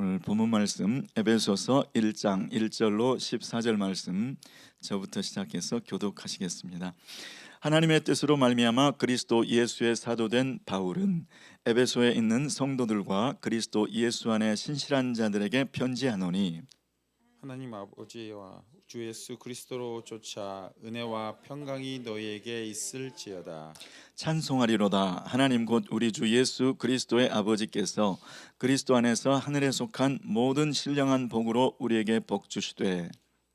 오늘 본문 말씀 에베소서 1장 1절로 14절 말씀 저부터 시작해서 교독하시겠습니다. 하나님의 뜻으로 말미암아 그리스도 예수의 사도된 바울은 에베소에 있는 성도들과 그리스도 예수 안에 신실한 자들에게 편지하노니 하나님 아버지와 주 예수 그리스도로 쫓아 은혜와 평강이 너희에게 있을지어다. 찬송하리로다. 하나님 곧 우리 주 예수 그리스도의 아버지께서 그리스도 안에서 하늘에 속한 모든 신령한 복으로 우리에게 복 주시되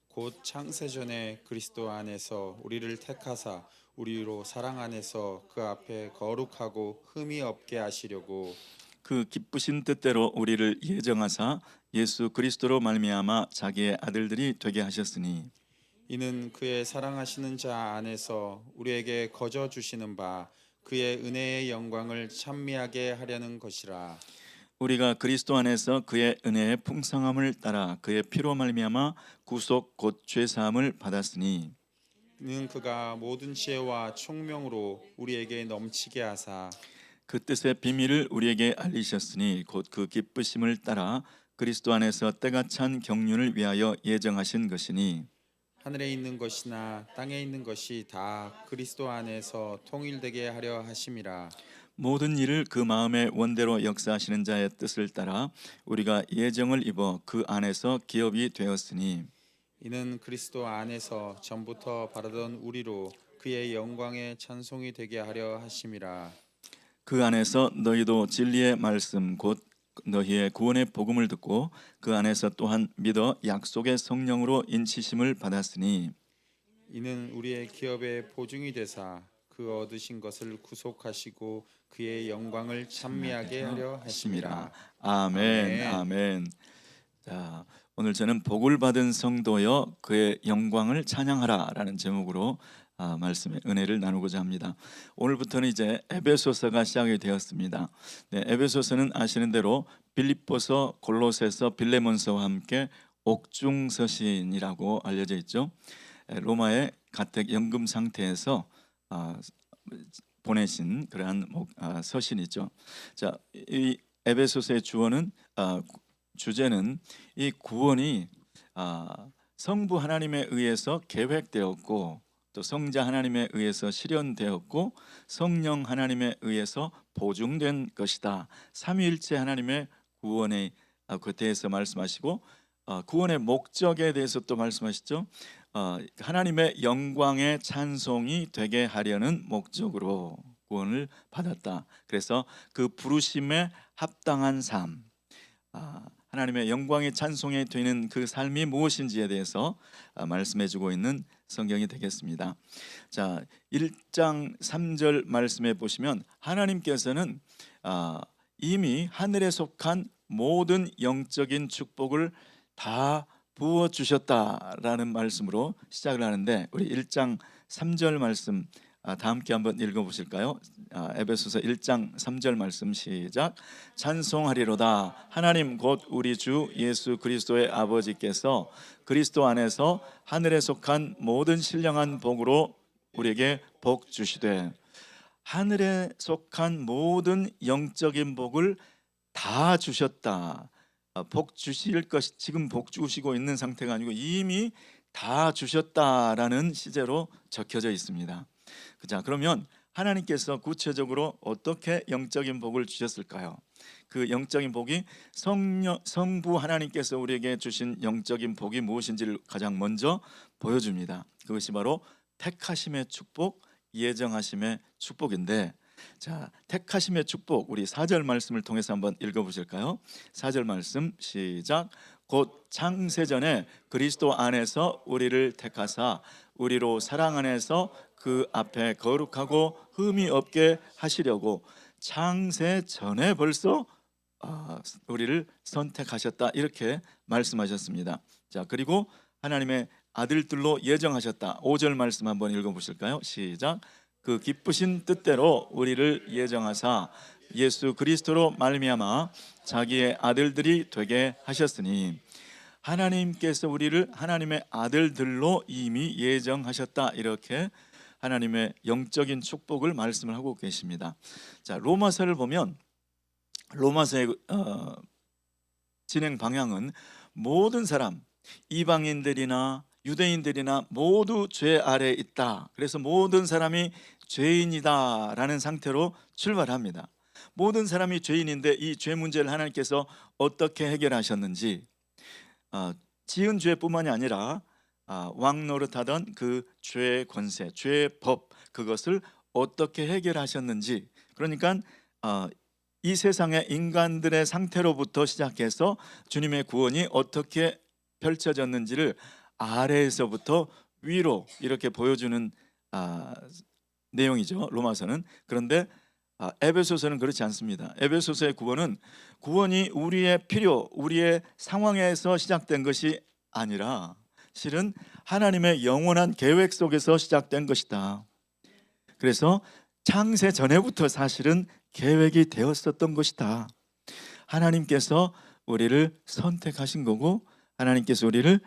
곧 창세전에 그리스도 안에서 우리를 택하사 우리로 사랑 안에서 그 앞에 거룩하고 흠이 없게 하시려고 그 기쁘신 뜻대로 우리를 예정하사 예수 그리스도로 말미암아 자기의 아들들이 되게 하셨으니 이는 그의 사랑하시는 자 안에서 우리에게 거저 주시는 바 그의 은혜의 영광을 찬미하게 하려는 것이라. 우리가 그리스도 안에서 그의 은혜의 풍성함을 따라 그의 피로 말미암아 구속 곧 죄 사함을 받았으니 이는 그가 모든 지혜와 총명으로 우리에게 넘치게 하사 그 뜻의 비밀을 우리에게 알리셨으니 곧 그 기쁘심을 따라 그리스도 안에서 때가 찬 경륜을 위하여 예정하신 것이니 하늘에 있는 것이나 땅에 있는 것이 다 그리스도 안에서 통일되게 하려 하심이라. 모든 일을 그 마음의 원대로 역사하시는 자의 뜻을 따라 우리가 예정을 입어 그 안에서 기업이 되었으니 이는 그리스도 안에서 전부터 바라던 우리로 그의 영광의 찬송이 되게 하려 하심이라. 그 안에서 너희도 진리의 말씀 곧 너희의 구원의 복음을 듣고 그 안에서 또한 믿어 약속의 성령으로 인치심을 받았으니 이는 우리의 기업의 보증이 되사 그 얻으신 것을 구속하시고 그의 영광을 찬미하게 하려 하심이라. 하심이라. 아멘. 아멘. 아멘. 자, 오늘 저는 복을 받은 성도여 그의 영광을 찬양하라라는 제목으로 말씀의 은혜를 나누고자 합니다. 오늘부터는 이제 에베소서가 시작이 되었습니다. 네, 에베소서는 아시는 대로 빌립보서, 골로새서, 빌레몬서와 함께 옥중서신이라고 알려져 있죠. 로마의 가택 연금 상태에서 보내신 그러한 서신이죠. 자, 이 에베소서의 주제는 이 구원이 성부 하나님에 의해서 계획되었고 또 성자 하나님에 의해서 실현되었고 성령 하나님에 의해서 보증된 것이다. 삼위일체 하나님의 구원에 그 대해서 말씀하시고 구원의 목적에 대해서 또 말씀하시죠. 하나님의 영광의 찬송이 되게 하려는 목적으로 구원을 받았다. 그래서 그 부르심에 합당한 삶, 하나님의 영광의 찬송이 되는 그 삶이 무엇인지에 대해서 말씀해주고 있는 성경이 되겠습니다. 자, 1장 3절 말씀해 보시면 하나님께서는 이미 하늘에 속한 모든 영적인 축복을 다 부어 주셨다라는 말씀으로 시작을 하는데 우리 1장 3절 말씀 다 함께 한번 읽어보실까요? 에베소서 1장 3절 말씀 시작. 찬송하리로다. 하나님 곧 우리 주 예수 그리스도의 아버지께서 그리스도 안에서 하늘에 속한 모든 신령한 복으로 우리에게 복 주시되 하늘에 속한 모든 영적인 복을 다 주셨다. 복 주실 것이 지금 복 주시고 있는 상태가 아니고 이미 다 주셨다라는 시제로 적혀져 있습니다. 자, 그러면 하나님께서 구체적으로 어떻게 영적인 복을 주셨을까요? 그 영적인 복이 성부 하나님께서 우리에게 주신 영적인 복이 무엇인지를 가장 먼저 보여줍니다. 그것이 바로 택하심의 축복, 예정하심의 축복인데, 자, 택하심의 축복 우리 4절 말씀을 통해서 한번 읽어보실까요? 4절 말씀 시작. 곧 창세전에 그리스도 안에서 우리를 택하사 우리로 사랑 안에서 그 앞에 거룩하고 흠이 없게 하시려고 창세 전에 벌써 우리를 선택하셨다 이렇게 말씀하셨습니다. 자, 그리고 하나님의 아들들로 예정하셨다. 5절 말씀 한번 읽어보실까요? 시작. 그 기쁘신 뜻대로 우리를 예정하사 예수 그리스도로 말미암아 자기의 아들들이 되게 하셨으니 하나님께서 우리를 하나님의 아들들로 이미 예정하셨다 이렇게 하나님의 영적인 축복을 말씀을 하고 계십니다. 자, 로마서를 보면 로마서의 진행 방향은 모든 사람, 이방인들이나 유대인들이나 모두 죄 아래에 있다. 그래서 모든 사람이 죄인이다라는 상태로 출발합니다. 모든 사람이 죄인인데 이 죄 문제를 하나님께서 어떻게 해결하셨는지, 지은 죄뿐만이 아니라 왕 노릇하던 그 죄의 권세, 죄의 법, 그것을 어떻게 해결하셨는지, 그러니까 이 세상의 인간들의 상태로부터 시작해서 주님의 구원이 어떻게 펼쳐졌는지를 아래에서부터 위로 이렇게 보여주는 내용이죠, 로마서는. 그런데 에베소서는 그렇지 않습니다. 에베소서의 구원이 우리의 필요, 우리의 상황에서 시작된 것이 아니라 실은 하나님의 영원한 계획 속에서 시작된 것이다. 그래서 창세 전에부터 사실은 계획이 되었었던 것이다. 하나님께서 우리를 선택하신 거고, 하나님께서 우리를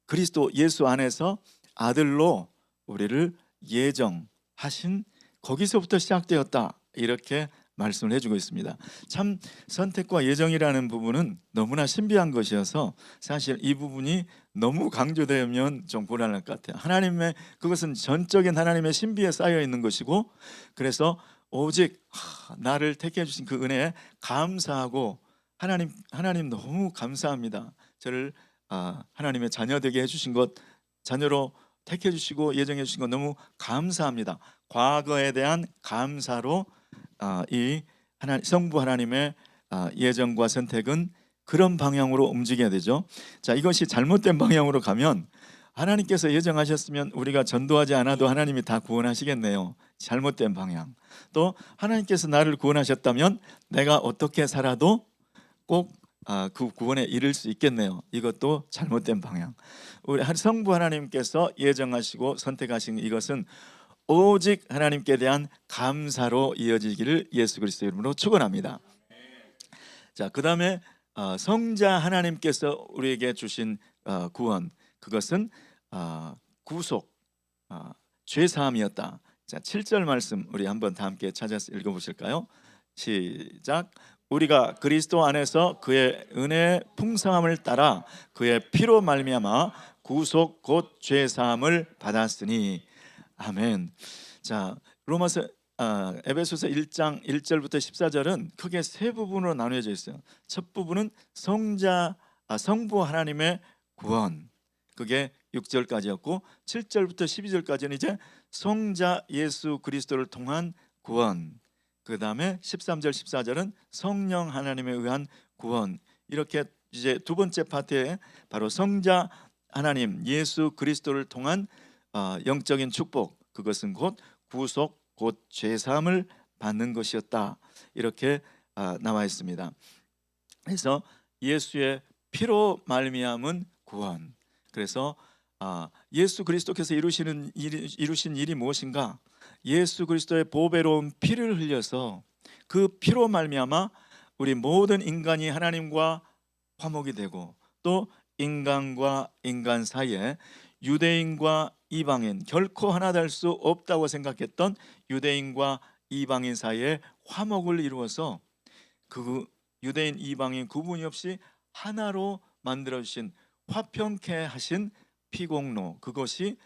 그리스도 예수 안에서 아들로 우리를 예정하신, 거기서부터 시작되었다, 이렇게 말씀을 해주고 있습니다. 참 선택과 예정이라는 부분은 너무나 신비한 것이어서 사실 이 부분이 너무 강조되면 좀 곤란할 것 같아요. 하나님의, 그것은 전적인 하나님의 신비에 쌓여 있는 것이고, 그래서 오직 나를 택해 주신 그 은혜에 감사하고, 하나님 너무 감사합니다. 저를 하나님의 자녀 되게 해주신 것, 자녀로 택해 주시고 예정해 주신 것 너무 감사합니다. 과거에 대한 감사로 이 성부 하나님의 예정과 선택은 그런 방향으로 움직여야 되죠. 자, 이것이 잘못된 방향으로 가면, 하나님께서 예정하셨으면 우리가 전도하지 않아도 하나님이 다 구원하시겠네요. 잘못된 방향. 또 하나님께서 나를 구원하셨다면 내가 어떻게 살아도 꼭 그 구원에 이를 수 있겠네요. 이것도 잘못된 방향. 우리 성부 하나님께서 예정하시고 선택하신 이것은 오직 하나님께 대한 감사로 이어지기를 예수 그리스도 이름으로 축원합니다. 자, 그다음에 성자 하나님께서 우리에게 주신 구원, 그것은 구속, 죄 사함이었다. 자, 7절 말씀 우리 한번 다 함께 찾아서 읽어보실까요? 시작. 우리가 그리스도 안에서 그의 은혜의 풍성함을 따라 그의 피로 말미암아 구속 곧 죄 사함을 받았으니. 아멘. 자, 로마서 에베소서 1장 1절부터 14절은 크게 세 부분으로 나누어져 있어요. 첫 부분은 성부 하나님의 구원, 그게 6절까지였고, 7절부터 12절까지는 이제 성자 예수 그리스도를 통한 구원, 그 다음에 13절 14절은 성령 하나님에 의한 구원. 이렇게 이제 두 번째 파트에 바로 성자 하나님 예수 그리스도를 통한 영적인 축복, 그것은 곧 구속 곧 죄사함을 받는 것이었다, 이렇게 나와 있습니다. 그래서 예수의 피로 말미암은 구원. 그래서 예수 그리스도께서 이루신 일이 무엇인가? 예수 그리스도의 보배로운 피를 흘려서 그 피로 말미암아 우리 모든 인간이 하나님과 화목이 되고, 또 인간과 인간 사이에 유대인과 이방인, 결코 하나 될 수 없다고 생각했던 유대인과 이방인 사이에 화목을 이루어서 그 유대인 이방인 구분이 없이 하나로 만들어 주신, 화평케 하신 피공로, 그것이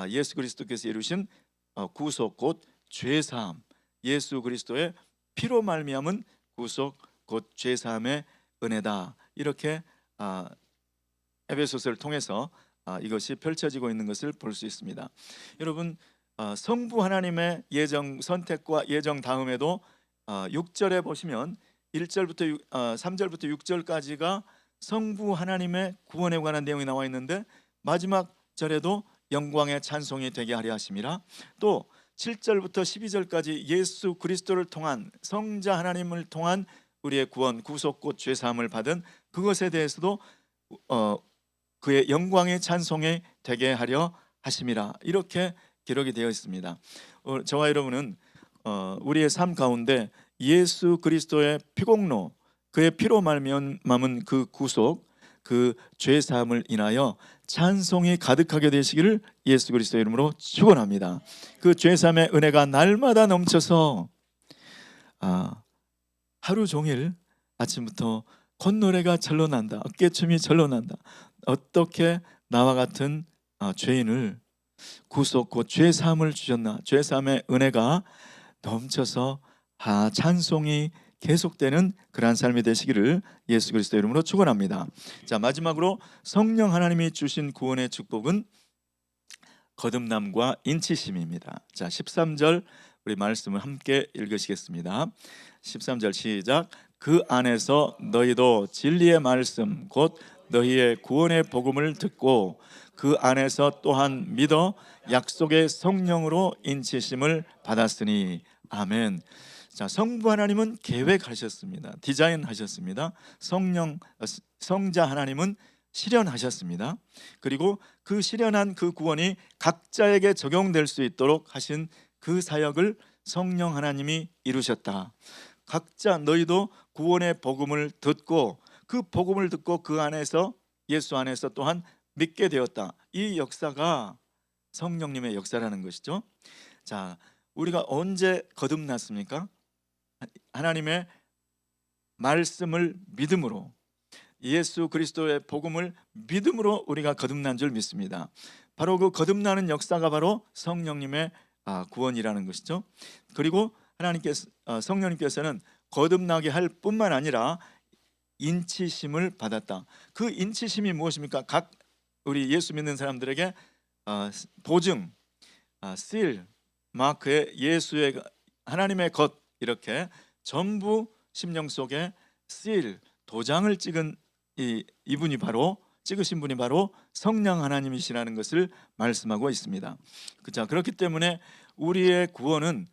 예수 그리스도께서 이루신 구속 곧 죄사함, 예수 그리스도의 피로 말미암은 구속 곧 죄사함의 은혜다, 이렇게 에베소서를 통해서 이것이 펼쳐지고 있는 것을 볼 수 있습니다. 여러분, 성부 하나님의 예정 선택과 예정 다음에도 6절에 보시면 1절부터 3절부터 6절까지가 성부 하나님의 구원에 관한 내용이 나와 있는데, 마지막 절에도 영광의 찬송이 되게 하려 하심이라, 또 7절부터 12절까지 예수 그리스도를 통한, 성자 하나님을 통한 우리의 구원, 구속 곧 죄사함을 받은 그것에 대해서도 그의 영광의 찬송이 되게 하려 하심이라, 이렇게 기록이 되어 있습니다. 저와 여러분은 우리의 삶 가운데 예수 그리스도의 피공로, 그의 피로 말미암은 그 구속, 그 죄 사함을 인하여 찬송이 가득하게 되시기를 예수 그리스도 이름으로 축원합니다. 그 죄 사함의 은혜가 날마다 넘쳐서 하루 종일 아침부터 콧노래가 절로 난다. 어깨춤이 절로 난다. 어떻게 나와 같은 죄인을 구속 곧 죄사함을 주셨나. 죄사함의 은혜가 넘쳐서 찬송이 계속되는 그러한 삶이 되시기를 예수 그리스도 이름으로 축원합니다. 자, 마지막으로 성령 하나님이 주신 구원의 축복은 거듭남과 인치심입니다. 자, 13절 우리 말씀을 함께 읽으시겠습니다. 13절 시작. 그 안에서 너희도 진리의 말씀 곧 너희의 구원의 복음을 듣고 그 안에서 또한 믿어 약속의 성령으로 인치심을 받았으니 아멘. 자, 성부 하나님은 계획하셨습니다. 디자인하셨습니다. 성자 하나님은 실현하셨습니다. 그리고 그 실현한 그 구원이 각자에게 적용될 수 있도록 하신 그 사역을 성령 하나님이 이루셨다. 각자 너희도 구원의 복음을 듣고 그 복음을 듣고 그 안에서 예수 안에서 또한 믿게 되었다. 이 역사가 성령님의 역사라는 것이죠. 자, 우리가 언제 거듭났습니까? 하나님의 말씀을 믿음으로, 예수 그리스도의 복음을 믿음으로 우리가 거듭난 줄 믿습니다. 바로 그 거듭나는 역사가 바로 성령님의 구원이라는 것이죠. 그리고 성령님께서는 거듭나게 할 뿐만 아니라 인치심을 받았다. 그 인치심이 무엇입니까? 각 우리 예수 믿는 사람들에게 보증, 실, 마크의 예수의 하나님의 것, 이렇게 전부 심령 속에 실, 도장을 찍은 이분이 바로 찍으신 분이 바로 성령 하나님이시라는 것을 말씀하고 있습니다. 자, 그렇기 때문에 우리의 구원은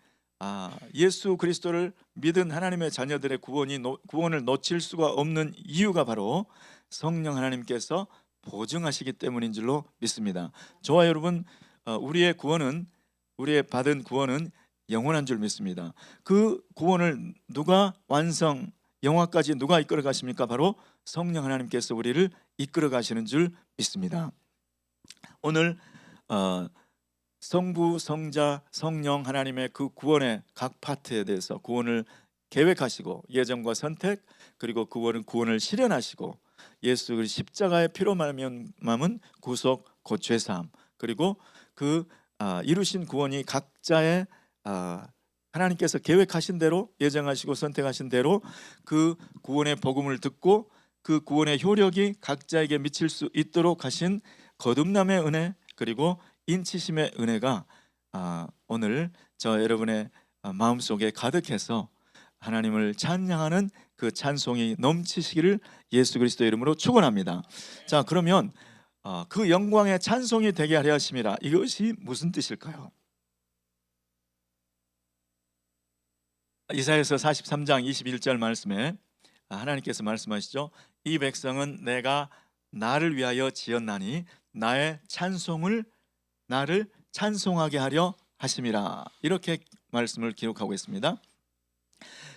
예수 그리스도를 믿은 하나님의 자녀들의 구원을 놓칠 수가 없는 이유가 바로 성령 하나님께서 보증하시기 때문인 줄로 믿습니다. 저와 여러분, 우리의 받은 구원은 영원한 줄 믿습니다. 그 구원을 영화까지 누가 이끌어 가십니까? 바로 성령 하나님께서 우리를 이끌어 가시는 줄 믿습니다. 오늘 성부, 성자, 성령 하나님의 그 구원의 각 파트에 대해서 구원을 계획하시고 예정과 선택, 그리고 구원을 실현하시고 예수 그리스도 십자가의 피로 말미암은 구속 곧 죄사함, 그리고 그 이루신 구원이 각자의 하나님께서 계획하신 대로, 예정하시고 선택하신 대로 그 구원의 복음을 듣고 그 구원의 효력이 각자에게 미칠 수 있도록 하신 거듭남의 은혜, 그리고 인치심의 은혜가 오늘 저 여러분의 마음속에 가득해서 하나님을 찬양하는 그 찬송이 넘치시기를 예수 그리스도 이름으로 축원합니다. 자, 그러면 그 영광의 찬송이 되게 하려 하심이라, 이것이 무슨 뜻일까요? 이사야서 43장 21절 말씀에 하나님께서 말씀하시죠. 이 백성은 내가 나를 위하여 지었나니 나의 찬송을 나를 찬송하게 하려 하심이라, 이렇게 말씀을 기록하고 있습니다.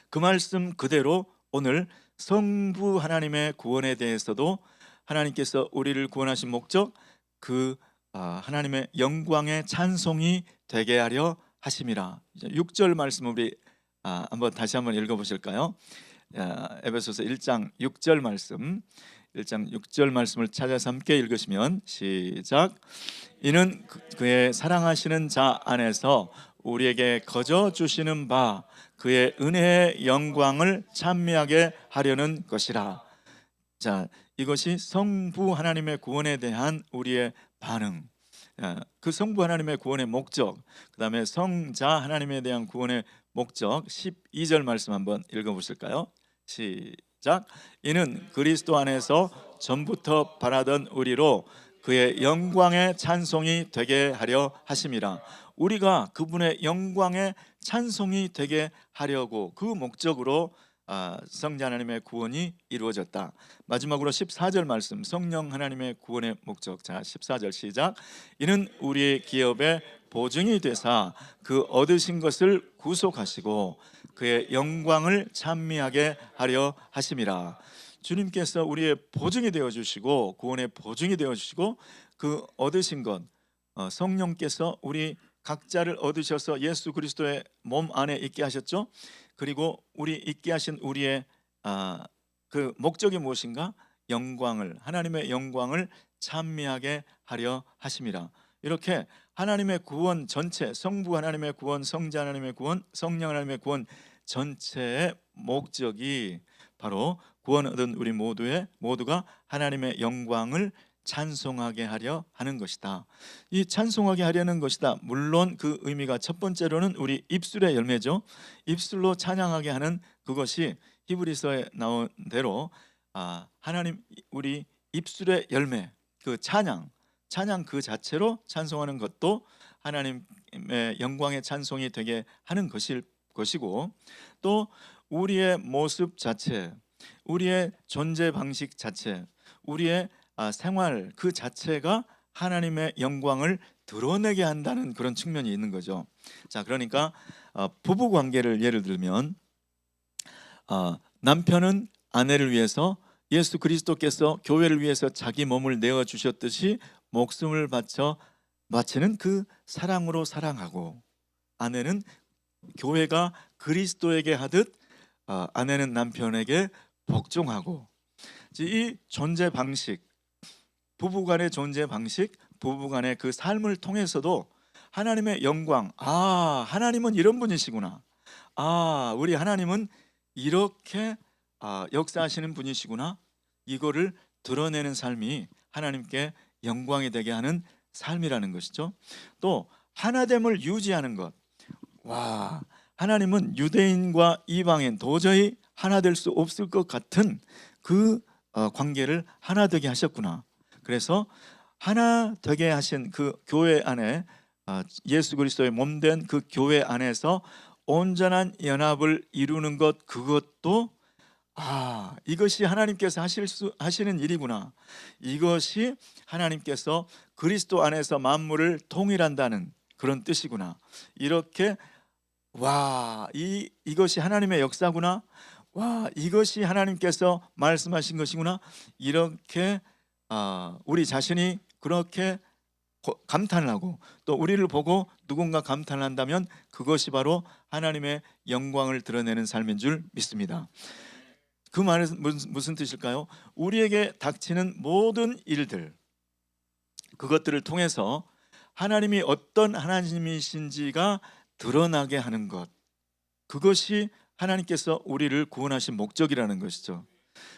그 말씀 그대로 오늘 성부 하나님의 구원에 대해서도 하나님께서 우리를 구원하신 목적, 그 하나님의 영광의 찬송이 되게 하려 하심이라. 6절 말씀 우리 다시 한번 읽어보실까요? 에베소서 1장 6절 말씀, 1장 6절 말씀을 찾아서 함께 읽으시면 시작. 이는 그의 사랑하시는 자 안에서 우리에게 거저 주시는 바 그의 은혜의 영광을 찬미하게 하려는 것이라. 자, 이것이 성부 하나님의 구원에 대한 우리의 반응, 그 성부 하나님의 구원의 목적, 그 다음에 성자 하나님에 대한 구원의 목적. 12절 말씀 한번 읽어보실까요? 시작. 이는 그리스도 안에서 전부터 바라던 우리로 그의 영광의 찬송이 되게 하려 하심이라. 우리가 그분의 영광의 찬송이 되게 하려고, 그 목적으로 성자 하나님의 구원이 이루어졌다. 마지막으로 14절 말씀, 성령 하나님의 구원의 목적. 자, 14절 시작. 이는 우리의 기업의 보증이 되사 그 얻으신 것을 구속하시고 그의 영광을 찬미하게 하려 하심이라. 주님께서 우리의 보증이 되어 주시고, 구원의 보증이 되어 주시고, 그 얻으신 것, 성령께서 우리 각자를 얻으셔서 예수 그리스도의 몸 안에 있게 하셨죠. 그리고 있게 하신 우리의 그 목적이 무엇인가? 영광을, 하나님의 영광을 찬미하게 하려 하심이라. 이렇게 하나님의 구원 전체, 성부 하나님의 구원, 성자 하나님의 구원, 성령 하나님의 구원 전체의 목적이 바로 구원 얻은 우리 모두가 하나님의 영광을 찬송하게 하려 하는 것이다. 이 찬송하게 하려는 것이다. 물론 그 의미가 첫 번째로는 우리 입술의 열매죠. 입술로 찬양하게 하는 그것이 히브리서에 나온 대로 하나님 우리 입술의 열매, 그 찬양 그 자체로 찬송하는 것도 하나님의 영광의 찬송이 되게 하는 것이고, 또 우리의 모습 자체, 우리의 존재 방식 자체, 우리의 생활 그 자체가 하나님의 영광을 드러내게 한다는 그런 측면이 있는 거죠. 자, 그러니까 부부 관계를 예를 들면 남편은 아내를 위해서 예수 그리스도께서 교회를 위해서 자기 몸을 내어 주셨듯이 목숨을 바치는 그 사랑으로 사랑하고, 아내는 교회가 그리스도에게 하듯 아내는 남편에게 복종하고, 이 존재 방식, 부부간의 존재 방식, 부부간의 그 삶을 통해서도 하나님의 영광, 하나님은 이런 분이시구나, 우리 하나님은 이렇게 역사하시는 분이시구나, 이거를 드러내는 삶이 하나님께 영광이 되게 하는 삶이라는 것이죠. 또 하나됨을 유지하는 것. 하나님은 유대인과 이방인 도저히 하나 될 수 없을 것 같은 그 관계를 하나 되게 하셨구나. 그래서 하나 되게 하신 그 교회 안에, 예수 그리스도의 몸된 그 교회 안에서 온전한 연합을 이루는 것, 그것도 이것이 하나님께서 하시는 일이구나. 이것이 하나님께서 그리스도 안에서 만물을 통일한다는 그런 뜻이구나. 이렇게 이것이 하나님의 역사구나. 이것이 하나님께서 말씀하신 것이구나. 이렇게 우리 자신이 그렇게 감탄을 하고, 또 우리를 보고 누군가 감탄을 한다면 그것이 바로 하나님의 영광을 드러내는 삶인 줄 믿습니다. 그 말은 무슨 뜻일까요? 우리에게 닥치는 모든 일들, 그것들을 통해서 하나님이 어떤 하나님이신지가 드러나게 하는 것, 그것이 하나님께서 우리를 구원하신 목적이라는 것이죠.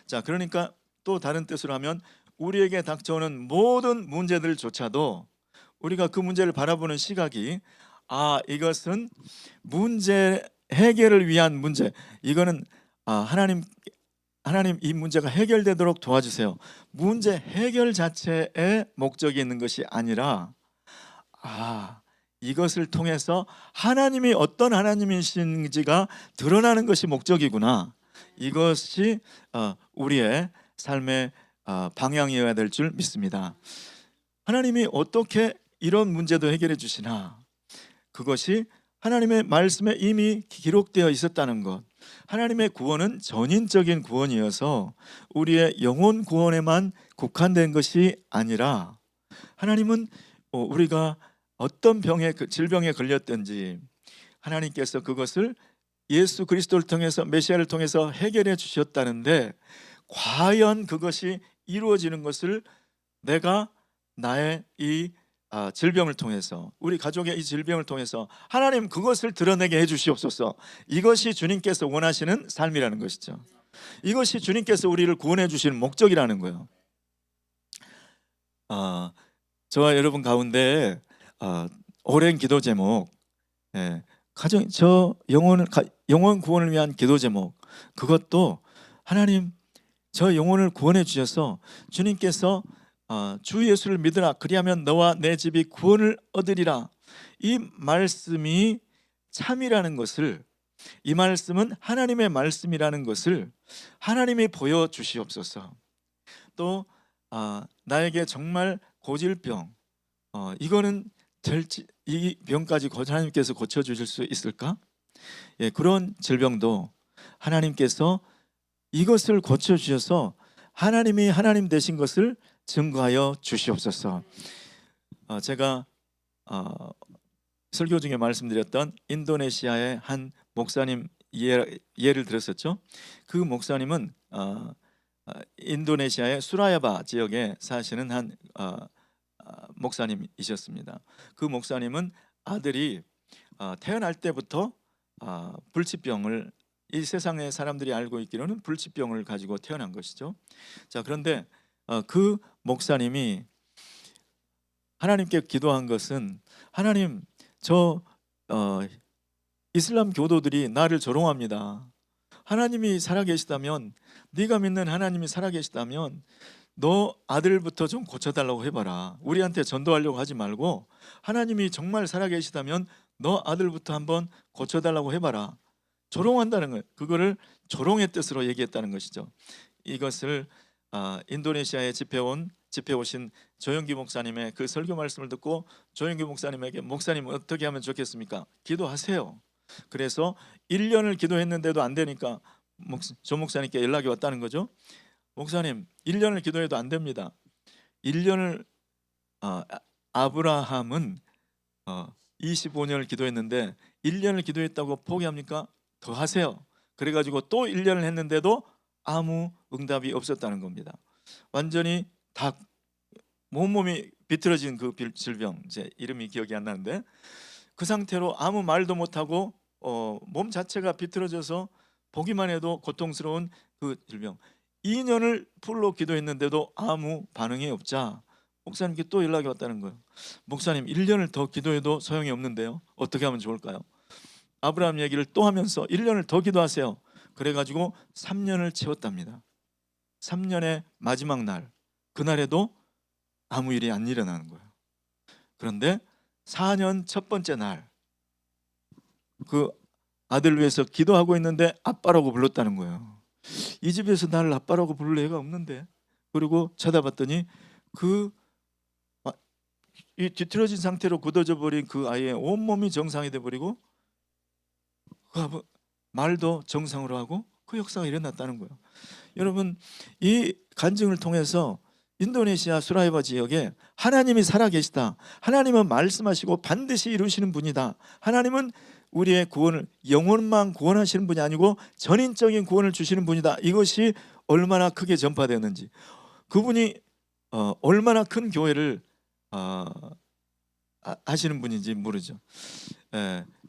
자, 그러니까 또 다른 뜻으로 하면 우리에게 닥쳐오는 모든 문제들조차도 우리가 그 문제를 바라보는 시각이 이것은 문제 해결을 위한 문제, 이거는 하나님 이 문제가 해결되도록 도와주세요. 문제 해결 자체에 목적이 있는 것이 아니라 이것을 통해서 하나님이 어떤 하나님이신지가 드러나는 것이 목적이구나. 이것이 우리의 삶의 방향이어야 될 줄 믿습니다. 하나님이 어떻게 이런 문제도 해결해 주시나? 그것이 하나님의 말씀에 이미 기록되어 있었다는 것. 하나님의 구원은 전인적인 구원이어서 우리의 영혼 구원에만 국한된 것이 아니라, 하나님은 우리가 어떤 질병에 걸렸든지 하나님께서 그것을 예수 그리스도를 통해서, 메시아를 통해서 해결해 주셨다는데, 과연 그것이 이루어지는 것을 내가 나의 이 질병을 통해서, 우리 가족의 이 질병을 통해서 하나님 그것을 드러내게 해 주시옵소서. 이것이 주님께서 원하시는 삶이라는 것이죠. 이것이 주님께서 우리를 구원해 주시는 목적이라는 거예요. 저와 여러분 가운데 오랜 기도 제목, 영혼 구원을 위한 기도 제목, 그것도 하나님 저 영혼을 구원해 주셔서 주님께서 주 예수를 믿으라, 그리하면 너와 내 집이 구원을 얻으리라, 이 말씀이 참이라는 것을, 이 말씀은 하나님의 말씀이라는 것을 하나님이 보여주시옵소서. 또 나에게 정말 고질병, 이거는 이 병까지 하나님께서 고쳐주실 수 있을까? 그런 질병도 하나님께서 이것을 고쳐주셔서 하나님이 하나님 되신 것을 증거하여 주시옵소서. 제가 설교 중에 말씀드렸던 인도네시아의 한 목사님 예를 들었었죠. 그 목사님은 인도네시아의 수라야바 지역에 사시는 한 목사님이셨습니다. 그 목사님은 아들이 태어날 때부터 불치병을, 이 세상의 사람들이 알고 있기로는 불치병을 가지고 태어난 것이죠. 자, 그런데 그 목사님이 하나님께 기도한 것은, 하나님, 저 이슬람 교도들이 나를 조롱합니다. 하나님이 살아계시다면, 네가 믿는 하나님이 살아계시다면 너 아들부터 좀 고쳐달라고 해봐라. 우리한테 전도하려고 하지 말고 하나님이 정말 살아계시다면 너 아들부터 한번 고쳐달라고 해봐라. 조롱한다는 거예요. 그거를 조롱의 뜻으로 얘기했다는 것이죠. 이것을 인도네시아에 집회 오신 조영기 목사님의 그 설교 말씀을 듣고 조영기 목사님에게, 목사님 어떻게 하면 좋겠습니까? 기도하세요. 그래서 1년을 기도했는데도 안 되니까 조 목사님께 연락이 왔다는 거죠. 목사님, 1년을 기도해도 안 됩니다. 1년을 아브라함은 25년을 기도했는데 1년을 기도했다고 포기합니까? 더 하세요. 그래가지고 또 1년을 했는데도 아무 응답이 없었다는 겁니다. 완전히 다 온몸이 비틀어진 그 질병, 제 이름이 기억이 안 나는데, 그 상태로 아무 말도 못하고 몸 자체가 비틀어져서 보기만 해도 고통스러운 그 질병, 2년을 풀로 기도했는데도 아무 반응이 없자 목사님께 또 연락이 왔다는 거예요. 목사님, 1년을 더 기도해도 소용이 없는데요, 어떻게 하면 좋을까요? 아브라함 얘기를 또 하면서 1년을 더 기도하세요. 그래가지고 3년을 채웠답니다. 3년의 마지막 날, 그날에도 아무 일이 안 일어나는 거예요. 그런데 4년 첫 번째 날, 그 아들을 위해서 기도하고 있는데 아빠라고 불렀다는 거예요. 이 집에서 나를 아빠라고 부를 애가 없는데. 그리고 쳐다봤더니 이 뒤틀어진 상태로 굳어져 버린 그 아이의 온몸이 정상이 돼 버리고 말도 정상으로 하고 그 역사가 일어났다는 거예요. 여러분, 이 간증을 통해서 인도네시아 수라야바 지역에 하나님이 살아계시다, 하나님은 말씀하시고 반드시 이루시는 분이다, 하나님은 우리의 구원을, 영혼만 구원하시는 분이 아니고 전인적인 구원을 주시는 분이다, 이것이 얼마나 크게 전파되었는지, 그분이 얼마나 큰 교회를 하시는 분인지 모르죠.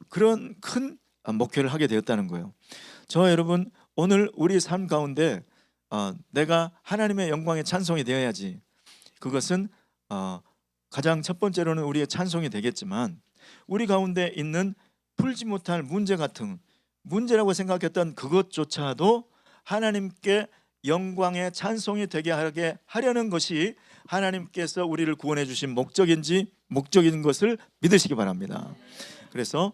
그런 큰 목회를 하게 되었다는 거예요. 저 여러분, 오늘 우리 삶 가운데 내가 하나님의 영광의 찬송이 되어야지. 그것은 가장 첫 번째로는 우리의 찬송이 되겠지만, 우리 가운데 있는 풀지 못할 문제 같은, 문제라고 생각했던 그것조차도 하나님께 영광의 찬송이 되게 하게 하려는 것이 하나님께서 우리를 구원해 주신 목적인 것을 믿으시기 바랍니다. 그래서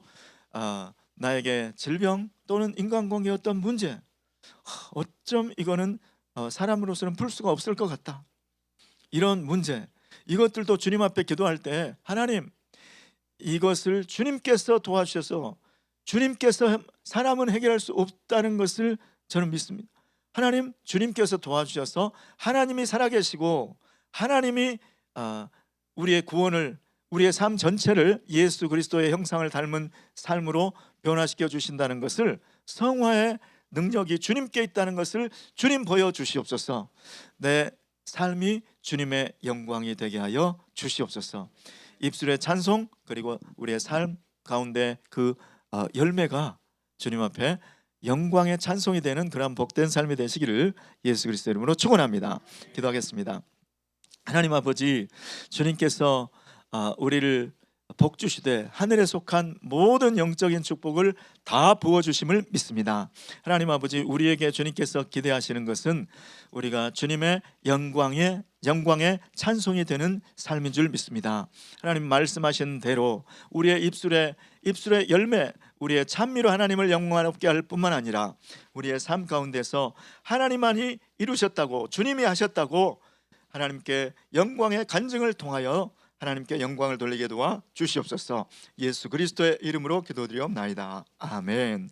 나에게 질병 또는 인간관계 어떤 문제, 어쩜 이거는 사람으로서는 풀 수가 없을 것 같다, 이런 문제, 이것들도 주님 앞에 기도할 때 하나님, 이것을 주님께서 도와주셔서, 주님께서 사람은 해결할 수 없다는 것을 저는 믿습니다. 하나님, 주님께서 도와주셔서 하나님이 살아계시고 하나님이 우리의 구원을, 우리의 삶 전체를 예수 그리스도의 형상을 닮은 삶으로 변화시켜 주신다는 것을, 성화의 능력이 주님께 있다는 것을 주님 보여주시옵소서. 내 삶이 주님의 영광이 되게 하여 주시옵소서. 입술의 찬송, 그리고 우리의 삶 가운데 그 열매가 주님 앞에 영광의 찬송이 되는 그런 복된 삶이 되시기를 예수 그리스도 이름으로 축원합니다. 기도하겠습니다. 하나님 아버지, 주님께서 우리를 복 주시되 하늘에 속한 모든 영적인 축복을 다 부어 주심을 믿습니다. 하나님 아버지, 우리에게 주님께서 기대하시는 것은 우리가 주님의 영광의 찬송이 되는 삶인 줄 믿습니다. 하나님 말씀하신 대로 우리의 입술의 열매, 우리의 찬미로 하나님을 영광롭게 할 뿐만 아니라 우리의 삶 가운데서 하나님만이 이루셨다고, 주님이 하셨다고 하나님께 영광의 간증을 통하여 하나님께 영광을 돌리게 도와 주시옵소서. 예수 그리스도의 이름으로 기도드리옵나이다. 아멘.